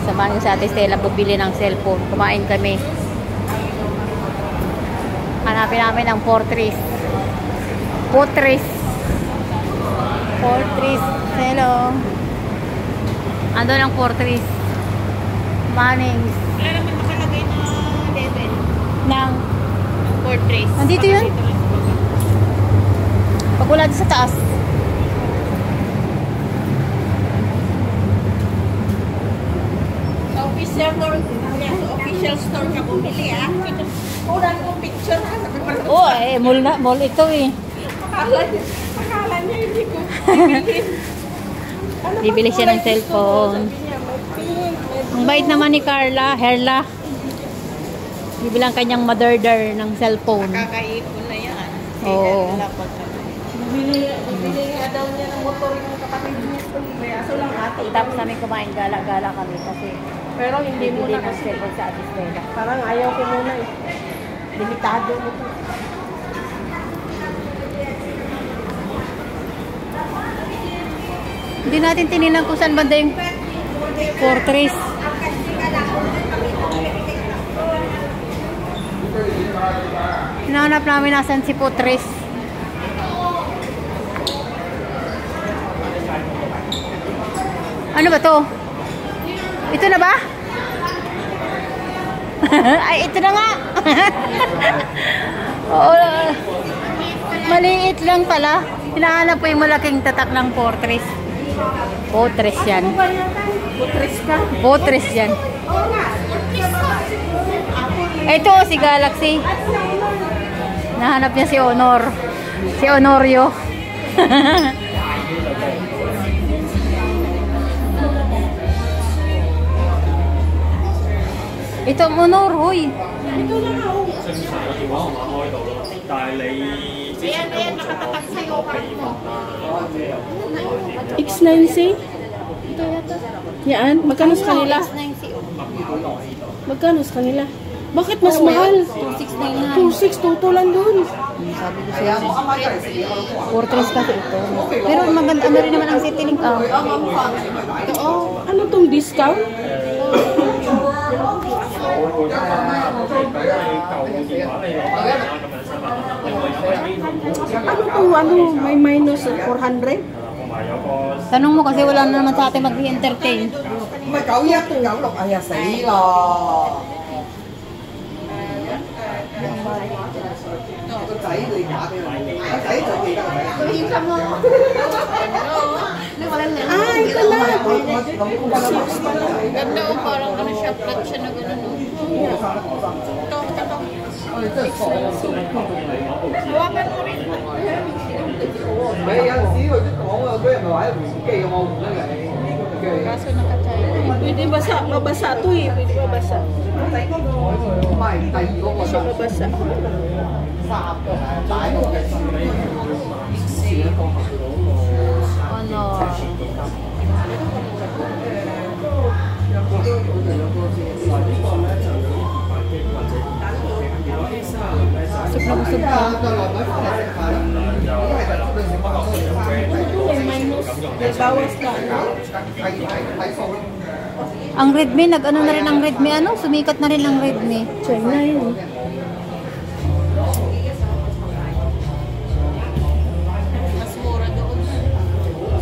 Samahan ko sa Ate Stella bumili ng cellphone. Kumain kami. Hanapin namin ang Fortress. Hello. Andun ang Fortress. Mannings. Wala naman makalagay na level. Ng Fortress. Nandito yun? Pag wala sa taas. Sa official store ka bumili ah. Wala kong picture ha. Oo, mall ito eh. Akala niya hindi ko bibilhin. Bibili siya ng cellphone. Ang bait naman ni Herla. Bibilang kanyang mother-der ng cellphone. Kakaipon na yan. Oo. Bibili nga daw niya ng motor yung kapatid niya. Aso lang ate. Tapos namin kumain, gala-gala kami kasi Pero hindi mo bibili na ng kasi. cellphone sa Ate Stella. Parang ayaw ko muna eh. Limitado mo to. Hindi natin tinilang kung saan banda yung Fortress. Hinahanap namin nasan si Fortress. Ano ba to? Ito na ba? Ay, ito na nga. Oo. Maliit lang pala. Hinahanap po yung malaking tatak ng Fortress. Fortress yan. Putres ka. Fortress yan. Ito si Galaxy. Nahanap niya si Honor. Si Honorio. Ito ang Honor, huy. Ito na nga oh. Ayan, nakatatag sa'yo. X9C? Ito yata. Yan, magkano sa kanila? Magkano sa kanila? Bakit mas mahal? 2699. 2.6, tutulan dun. Sabi ko siya. Fortress kasi ito. Pero maganda ano rin naman ang Citylink. Ano tong discount? May minus 400? Tanong mo kasi wala na naman sa atin mag-entertain. Mày cậu nhắc cậu lục ai à xỉ rồi. Tôi thấy người nhà tôi thấy chuyện gì đâu. Tôi yên tâm không? Ay, ito na. Ganda o, parang ano siya, flat siya na gano'n. Ito. Hawakan mo rin. Mấy anh xíu rồi chứ còn có em hỏi cái không nó lại. Kaso nakachaya. Pwede basa, mabasa to eh. Pwede mabasa. Mày tay có mà Siya mabasa. Honor. Busog na busog ka. May bawas na. Ang Redmi, nag-ano na rin ang Redmi. Ano? Sumikat na rin ang Redmi. China yun. Mas mura doon.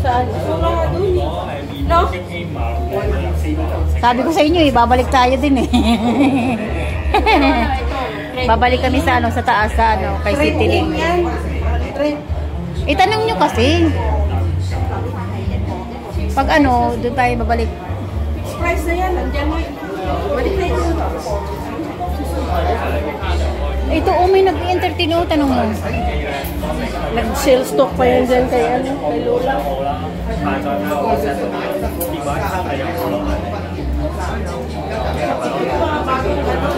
Saan? Mura doon eh. No? Sabi ko sa inyo eh, babalik tayo din eh. Babalik kami sa ano, sa taas sa ano, kay Citylink. Itanong nyo kasi. Pag ano, doon tayo babalik. Price na yan. Nandiyan mo. Balik na yun. Ito, may nag-entertain o, tanong mo. Nag-sale stock pa yan dyan kay ano, kay Lola.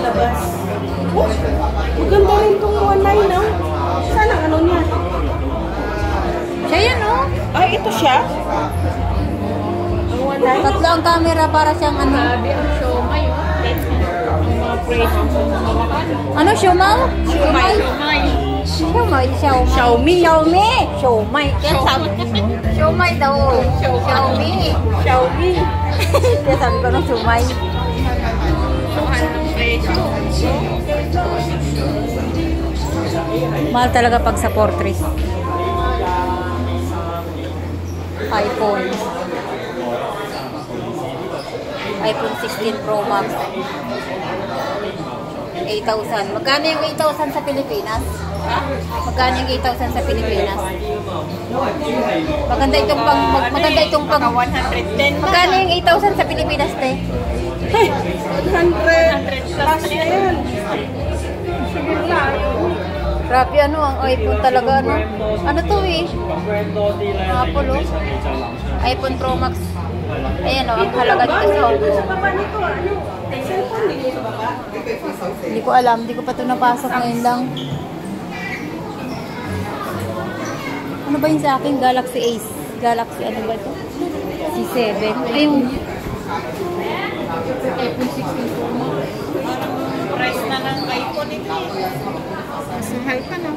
Labas. Oh, maganda rin itong 1.9 no? Saan ang ano niya? Siya yan o. Ay, ito siya? Ang 1.9? Tatlo ang camera para siyang ano. Sabi ang siomay oh. Ang mga price ng mga makano. Ano, siomay? Siomay. Siomay. Xiaomi. Siomay. Yan sabi. Siomay daw. Xiaomi. Xiaomi. Kaya sabi ko nung sumay. Mahal talaga pag sa Fortress. iPhone 16 Pro Max 8,000. Magkano yung 8,000 sa Pilipinas? Magkano yung 8,000 sa Pilipinas? Maganda itong pang 110. Magkano yung 8,000 sa Pilipinas, te? 100 plus na yan. Sige na. Grabe ano, ang iPhone talaga ano. Ano to eh? Apple oh. iPhone Pro Max. Ayan oh, ang halaga dito sa Sa baba nito, ano? Cellphone dito sa baba. Hindi ko alam, hindi ko pa ito napasok ngayon lang. Ano ba yung sa akin? Galaxy Ace. Galaxy ano ba ito? C7. Ayun. iPhone 16 Pro Max. Price na ng iPhone ito. Mas mahal pa na.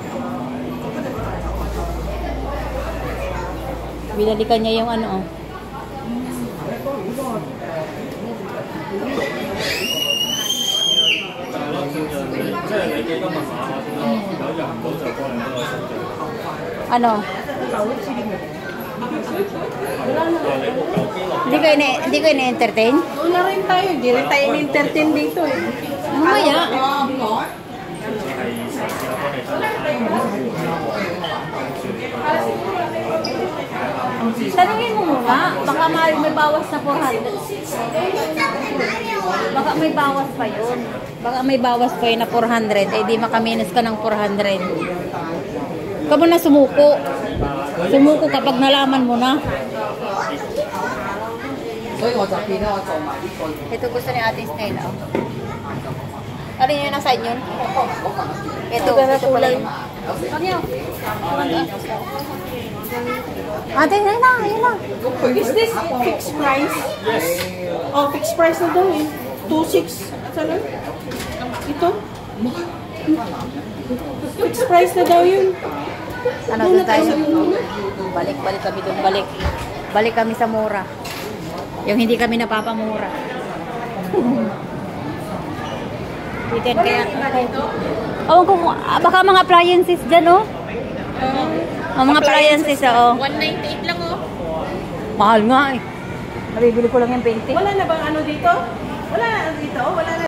Binalikan niya yung ano oh. Ano? Hindi ko ina-entertain? Wala rin tayo. Hindi rin tayo in-entertain dito eh. Mamaya. Tanungin mo muna. Baka may bawas na 400. Baka may bawas pa yun. Baka may bawas pa yun na 400. Eh di makaminus ka ng 400. Kamo na sumuko. Sumuko kapag nalaman mo na. Ito gusto ni Ate Stella. Ano yun nasa yun? Ito pala yun. Ate, yun na, yun na. Is this fixed price? Yes. Oh, fixed price na daw eh. 2.6. Saan? Ito? Fixed price na daw yun. Ano doon tayo? Balik kami doon, balik kami sa mura. Yung hindi kami napapamura. Weekend kaya. Oh, baka mga appliances dyan, oh. Mga appliances, oh. 198 lang, oh. Mahal nga, eh. Nabibili ko lang yung 20. Wala na bang ano dito? Wala na dito? Wala na.